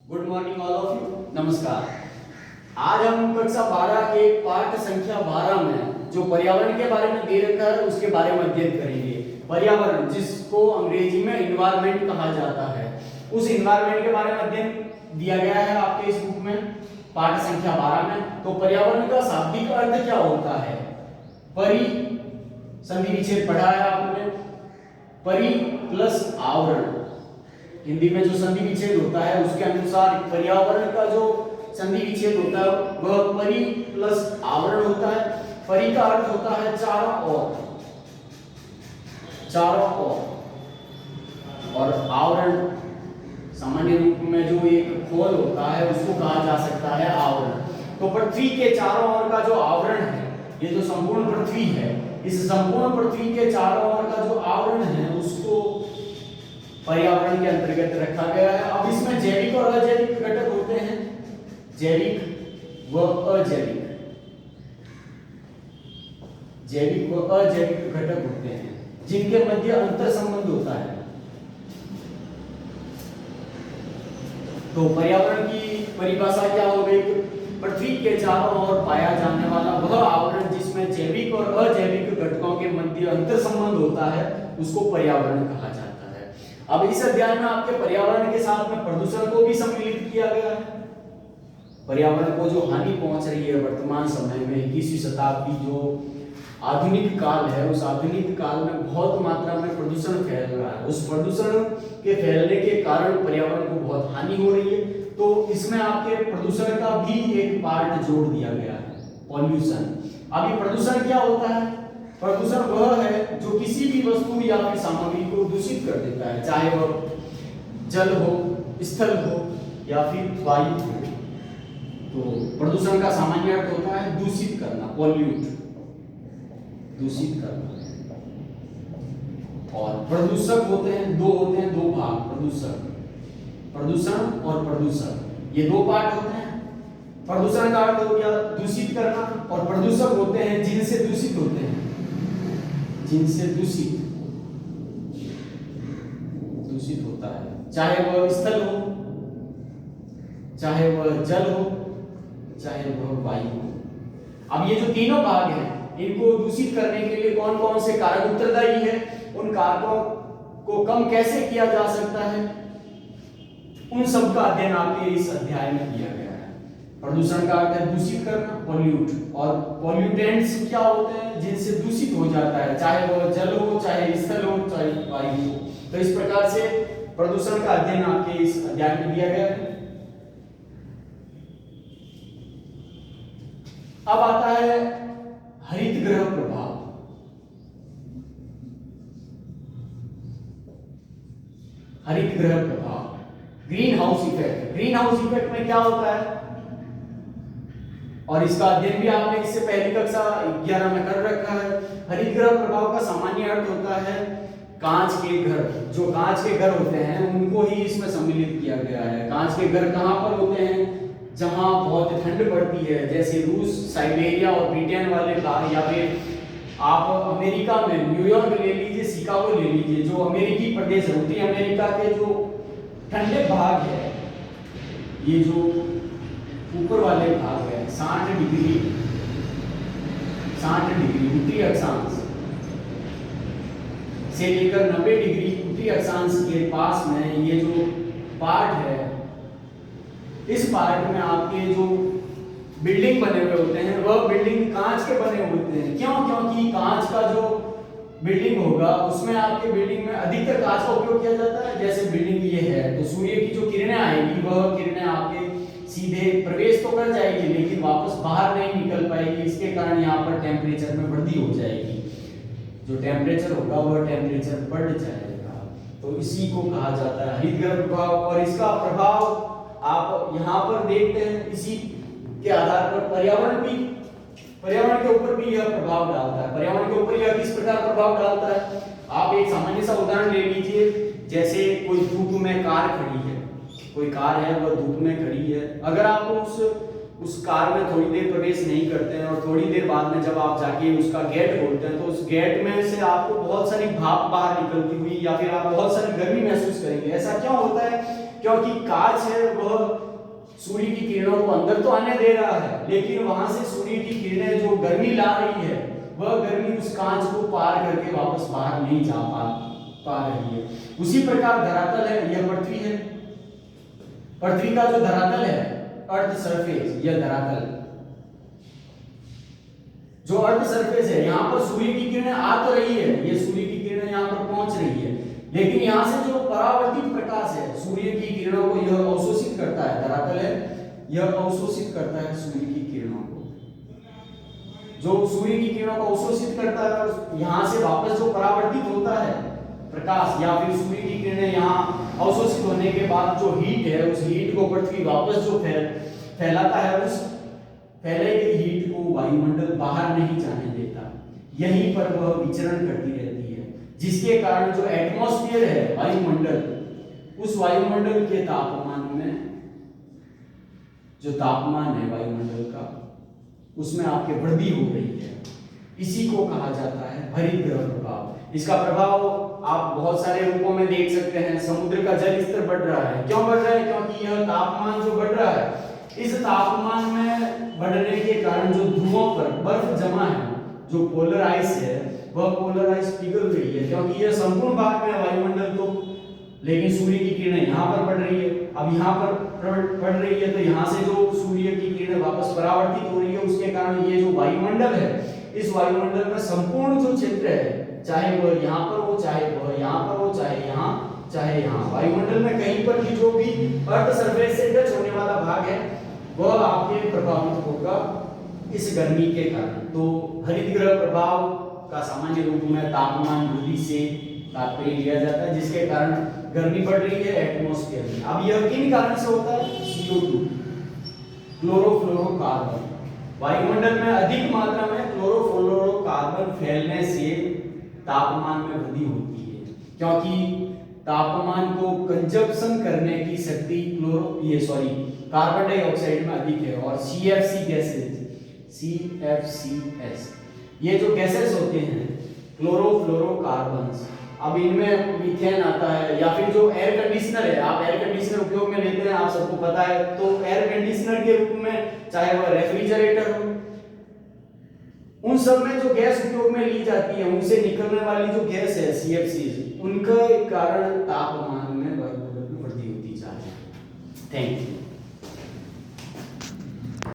Good morning all of you. नमस्कार। आज हम कक्षा 12 के पाठ संख्या 12 में जो पर्यावरण के बारे में दे रखा है उसके बारे में अध्ययन करेंगे। पर्यावरण, जिसको अंग्रेजी में एनवायरनमेंट कहा जाता है, उस एनवायरनमेंट के बारे में अध्ययन दिया गया है आपके इस बुक में पाठ संख्या 12 में। तो पर्यावरण का शाब्दिक अर्थ क्या होता है? परि, संधि विच्छेद पढ़ा है आपने, परि प्लस आवरण। हिंदी में जो संधि विच्छेद होता है उसके अनुसार पर्यावरण का जो संधि विच्छेद होता है वह परि प्लस आवरण होता है। परि का अर्थ होता है चारों ओर, और आवरण सामान्य रूप में जो एक खोल होता है उसको कहा जा सकता है आवरण। तो पृथ्वी के चारों ओर का जो आवरण है, ये जो संपूर्ण पृथ्वी है, इस संपूर्ण पृथ्वी के चारों ओर का जो आवरण है उसको पर्यावरण के अंतर्गत रखा गया है। अब इसमें जैविक और अजैविक घटक होते हैं, जैविक व अजैविक, जैविक व अजैविक घटक होते हैं जिनके मध्य अंतर संबंध होता है। तो पर्यावरण की परिभाषा क्या हो गई? पृथ्वी के चारों ओर पाया जाने वाला वह आवरण जिसमें जैविक और अजैविक घटकों के मध्य अंतर संबंध होता है उसको पर्यावरण कहा जाता है। अब इस अध्याय में आपके पर्यावरण के साथ में प्रदूषण को भी सम्मिलित किया गया है। पर्यावरण को जो हानि पहुंच रही है वर्तमान समय में 21वीं शताब्दी जो आधुनिक काल है, उस आधुनिक काल में बहुत मात्रा में प्रदूषण फैल रहा है। उस प्रदूषण के फैलने के कारण पर्यावरण को बहुत हानि हो रही है। तो इसमें आपके प्रदूषण का भी एक पार्ट जोड़ दिया गया है, पॉल्यूशन। अब ये प्रदूषण क्या होता है? प्रदूषण वह है जो किसी भी वस्तु या फिर सामग्री को दूषित कर देता है, चाहे वह जल हो, स्थल हो या फिर वायु हो। तो प्रदूषण का सामान्य अर्थ होता है दूषित करना, पॉल्यूट, दूषित करना। और प्रदूषक होते हैं दो भाग, प्रदूषण और प्रदूषक, ये दो पार्ट होते हैं। प्रदूषण का अर्थ हो गया दूषित करना, और प्रदूषक होते हैं जिनसे दूषित होते हैं, जिनसे दूषित होता है, चाहे वह स्थल हो, चाहे वह जल हो, चाहे वह वायु हो। अब ये जो तीनों भाग हैं, इनको दूषित करने के लिए कौन कौन से कारक उत्तरदायी है, उन कारकों को कम कैसे किया जा सकता है, उन सब का अध्ययन आपके इस अध्याय में किया गया है। प्रदूषण का अर्थ है दूषित करना, पॉल्यूट, और पॉल्यूटेंट्स क्या होते हैं? जिनसे दूषित हो जाता है, चाहे वह जल हो, चाहे स्थल हो, चाहे वायु हो। तो इस प्रकार से प्रदूषण का अध्ययन आपके इस अध्याय में दिया गया है। अब आता है हरित गृह प्रभाव। हरित गृह प्रभाव, green house effect. Green house effect में क्या होता है, और इसका अध्ययन भी आपने इससे पहली कक्षा 11 में कर रखा है। हरित गृह प्रभाव का सामान्य अर्थ होता है कांच के घर। जो कांच के घर होते हैं उनको ही इसमें सम्मिलित किया गया है। कांच के घर कहां पर होते हैं? जहां बहुत ठंड पड़ती है, जैसे रूस, साइबेरिया और ब्रिटेन वाले भाग, या फिर आप अमेरिका में न्यूयॉर्क ले लीजिए, शिकागो ले लीजिए, जो अमेरिकी प्रदेश है, उत्तरी अमेरिका के जो ठंडे भाग है, ये जो ऊपर वाले भाग है 60 डिग्री उत्तरी अक्षांश से लेकर 90 डिग्री उत्तरी अक्षांश के पास में ये जो पार्ट है, इस पार्ट में आपके जो बिल्डिंग बने हुए होते हैं वह बिल्डिंग कांच के बने हुए होते हैं। क्यों? क्योंकि कांच का जो बिल्डिंग होगा उसमें आपके बिल्डिंग में अधिकतर कांच का उपयोग किया जाता है। जैसे बिल्डिंग ये है तो सूर्य की जो किरणें आएगी वह किरणें आपके सीधे प्रवेश तो कर जाएगी लेकिन वापस बाहर नहीं निकल पाएगी। इसके कारण यहाँ पर टेम्परेचर में वृद्धि हो जाएगी, जो टेम्परेचर होगा वह टेम्परेचर बढ़ जाएगा। तो इसी को कहा जाता है हरित गृह प्रभाव। और इसका प्रभाव आप यहाँ पर देखते हैं, इसी के आधार पर पर्यावरण के ऊपर भी यह प्रभाव डालता है। पर्यावरण के ऊपर यह किस प्रकार प्रभाव डालता है? आप एक सामान्य सा उदाहरण ले लीजिए, जैसे कोई धूप में कार खड़ी है, कोई कार है वह धूप में खड़ी है। अगर आप उस कार में थोड़ी देर प्रवेश नहीं करते हैं और थोड़ी देर बाद में जब आप जाके उसका गेट खोलते हैं तो उस गेट में से आपको बहुत सारी भाप बाहर निकलती हुई या फिर आप बहुत सारी गर्मी महसूस करेंगे। ऐसा क्यों होता है? क्योंकि कांच है वह सूर्य की किरणों को अंदर तो आने दे रहा है, लेकिन वहां से सूर्य की किरणें जो गर्मी ला रही है वह गर्मी उस कांच को पार करके वापस बाहर नहीं जा पा रही है। उसी प्रकार धरातल है, यह पृथ्वी है। पृथ्वी का जो धरातल है, अर्थ सरफेस, यह धरातल जो अर्थ सरफेस है, यहाँ पर सूर्य की किरणें आ तो रही है, ये सूर्य की किरणें यहाँ पर पहुंच रही है, लेकिन यहाँ से जो परावर्तित प्रकाश है सूर्य की किरणों को यह अवशोषित करता है। धरातल है, यह अवशोषित करता है सूर्य की किरणों को। जो सूर्य की किरणों को अवशोषित करता है और यहाँ से वापस जो परावर्तित होता है प्रकाश या फिर सूर्य की किरणें यहाँ अवशोषित होने के बाद जो हीट है, उस हीट को पृथ्वी वापस जो फैलाता है, उस फैले गई हीट को वायुमंडल बाहर नहीं जाने देता, यहीं पर वह विचरण करती रहती है, जिसके कारण जो एटमॉस्फेयर है वायुमंडल, उस वायुमंडल के तापमान में, जो तापमान है वायुमंडल का, उसमें आपके वृद्धि हो रही है। इसी को कहा जाता है हरितगृह प्रभाव। इसका प्रभाव आप बहुत सारे रूपों में देख सकते हैं। समुद्र का जल स्तर बढ़ रहा है, क्यों बढ़ रहा है? क्योंकि यह तापमान जो बढ़ रहा है, इस तापमान में बढ़ने के कारण जो ध्रुवों पर बर्फ जमा है, जो पोलर आइस है, वह पोलर आइस पिघल रही है, क्योंकि यह संपूर्ण भाग में वायुमंडल तो, लेकिन सूर्य की किरणें यहाँ पर पड़ रही है। अब यहाँ पर पड़ रही है तो यहाँ से जो सूर्य की किरणें वापस परावर्तित हो रही है, उसके कारण ये जो वायुमंडल है, इस वायुमंडल में संपूर्ण जो क्षेत्र है, चाहे वह यहाँ पर हो, चाहे वह यहाँ पर हो, चाहे यहाँ, वायुमंडल में कहीं पर भी जो भी अर्थ सरफेस से टच होने वाला भाग है, वह आपके प्रभावित होगा इस गर्मी के कारण। तो हरितगृह प्रभाव का सामान्य रूप में तापमान वृद्धि से तात्पर्य लिया जाता है, जिसके कारण गर्मी बढ़ रही है एटमॉस्फेयर में। अब यह किन कारण से होता है? CO2, chlorofluorocarbon. वायुमंडल में अधिक मात्रा में क्लोरोफ्लोरोकार्बन फैलने से तापमान में वृद्धि होती है, क्योंकि तापमान को कंजप्शन करने की शक्ति कार्बन डाइऑक्साइड में अधिक है। और CFC गैसेस, CFCs, ये जो गैसेस होते हैं क्लोरोफ्लोरोकार्बन्स, अब इनमें मीथेन आता है, या फिर जो एयर कंडीशनर है, आप एयर कंडीशनर उपयोग में लेते हैं, आप सबको पता है, तो एयर कंडीशनर के रूप में चाहे वह रेफ्रिजरेटर हो, उन सब में जो गैस उपयोग में ली जाती है, उनसे निकलने वाली जो गैस है CFCs, उनके कारण तापमान में वृद्धि होती जा रही है। Thank you.